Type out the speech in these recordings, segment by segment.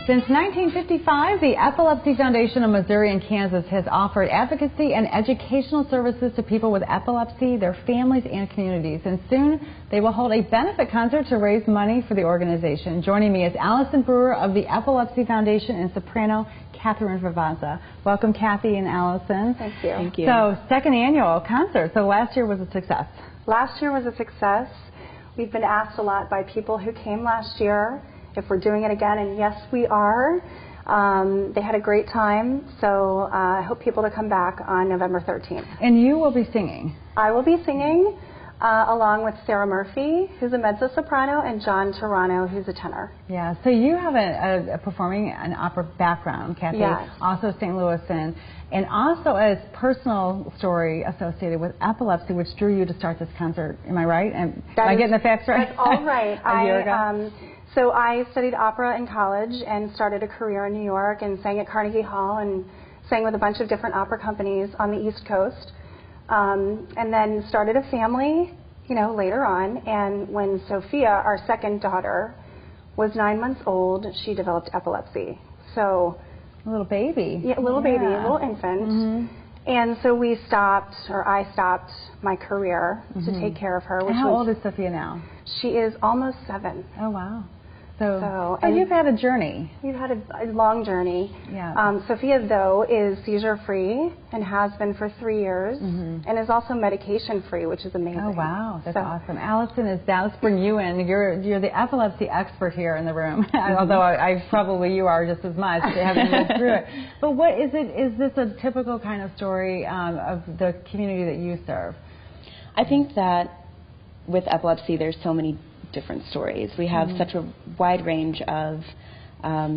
Since 1955, the Epilepsy Foundation of Missouri and Kansas has offered advocacy and educational services to people with epilepsy, their families, and communities. And soon, they will hold a benefit concert to raise money for the organization. Joining me is Allison Brewer of the Epilepsy Foundation and Soprano, Kathryn Favazza. Welcome, Kathy and Allison. Thank you. Thank you. So, second annual concert. So last year was a success. Last year was a success. We've been asked a lot by people who came last year if we're doing it again, and yes, we are. They had a great time, so I hope people to come back on November 13th. And you will be singing. I will be singing along with Sarah Murphy, who's a mezzo-soprano, and John Turano, who's a tenor. Yeah, so you have a performing an opera background, Kathy, yes. Also St. Louis, and also a personal story associated with epilepsy, which drew you to start this concert. Am I right? Am I getting the facts right? That's all right. A year ago? So I studied opera in college and started a career in New York and sang at Carnegie Hall and sang with a bunch of different opera companies on the East Coast. And then started a family, later on. And when Sophia, our second daughter, was 9 months old, she developed epilepsy. So a little baby. Yeah, a little baby, a little infant. Mm-hmm. And so I stopped my career to take care of her. And how old is Sophia now? She is almost 7. Oh, wow. So you've had a journey. We've had a long journey. Yeah. Sophia, though, is seizure-free and has been for 3 years, and is also medication-free, which is amazing. Oh, wow. That's awesome. Allison, let's bring you in. You're the epilepsy expert here in the room, although you are just as much, having lived through it. But what is it? Is this a typical kind of story of the community that you serve? I think that with epilepsy, there's so many different stories. We have such a wide range of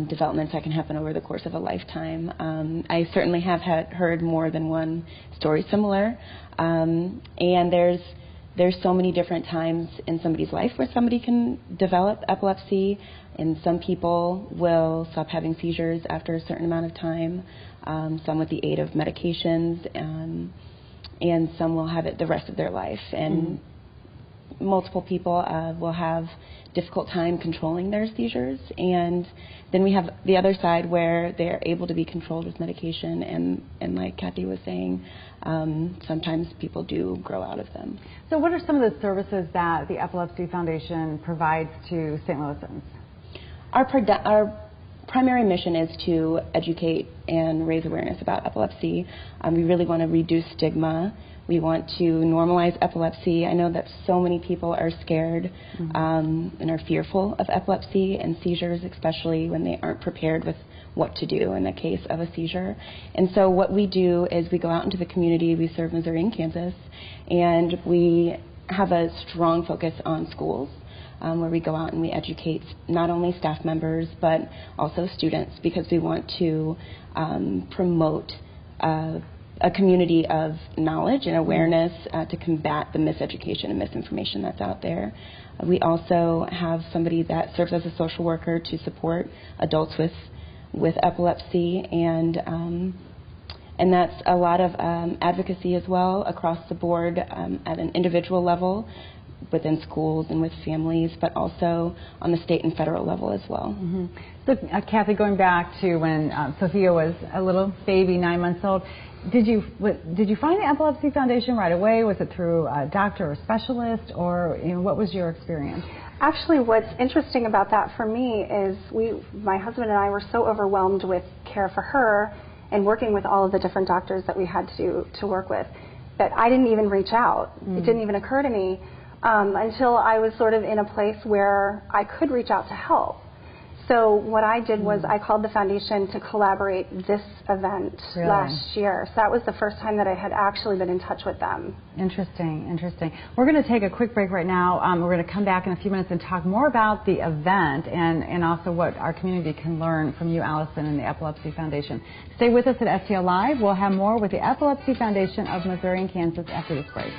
developments that can happen over the course of a lifetime. I certainly have heard more than one story similar, and there's so many different times in somebody's life where somebody can develop epilepsy, and some people will stop having seizures after a certain amount of time, some with the aid of medications, and some will have it the rest of their life. And multiple people will have difficult time controlling their seizures, and then we have the other side where they're able to be controlled with medication, and like Kathy was saying, sometimes people do grow out of them. So what are some of the services that the Epilepsy Foundation provides to St. Louisans? Our primary mission is to educate and raise awareness about epilepsy. We really want to reduce stigma. We want to normalize epilepsy. I know that so many people are scared and are fearful of epilepsy and seizures, especially when they aren't prepared with what to do in the case of a seizure. And so what we do is we go out into the community. We serve Missouri and Kansas, and we have a strong focus on schools, where we go out and we educate not only staff members but also students, because we want to promote a community of knowledge and awareness to combat the miseducation and misinformation that's out there. We also have somebody that serves as a social worker to support adults with epilepsy, and that's a lot of advocacy as well across the board at an individual level, within schools and with families, but also on the state and federal level as well. So, Kathy, going back to when Sophia was a little baby, 9 months old, did you find the Epilepsy Foundation right away? Was it through a doctor or specialist, or what was your experience? Actually, what's interesting about that for me is my husband and I were so overwhelmed with care for her and working with all of the different doctors that we had to work with that I didn't even reach out. It didn't even occur to me until I was sort of in a place where I could reach out to help. So what I did was I called the foundation to collaborate this event last year. So that was the first time that I had actually been in touch with them. Interesting, interesting. We're going to take a quick break right now. We're going to come back in a few minutes and talk more about the event and also what our community can learn from you, Allison, and the Epilepsy Foundation. Stay with us at STL Live. We'll have more with the Epilepsy Foundation of Missouri and Kansas after this break.